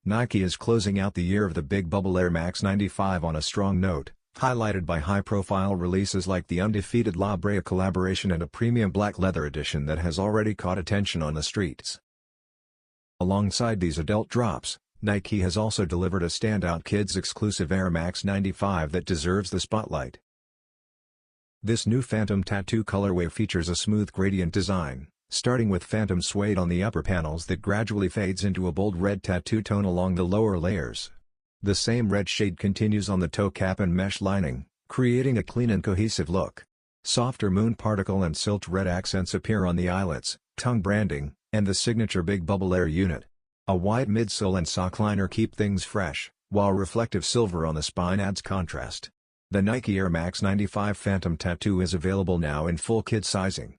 Nike is closing out the year of the Big Bubble Air Max 95 on a strong note, highlighted by high-profile releases like the Undefeated La Brea collaboration and a premium black leather edition that has already caught attention on the streets. Alongside these adult drops, Nike has also delivered a standout kids-exclusive Air Max 95 that deserves the spotlight. This new Phantom Tattoo colorway features a smooth gradient design, starting with Phantom suede on the upper panels that gradually fades into a bold red tattoo tone along the lower layers. The same red shade continues on the toe cap and mesh lining, creating a clean and cohesive look. Softer moon particle and silt red accents appear on the eyelets, tongue branding, and the signature Big Bubble Air unit. A wide midsole and sock liner keep things fresh, while reflective silver on the spine adds contrast. The Nike Air Max 95 Phantom Tattoo is available now in full kid sizing.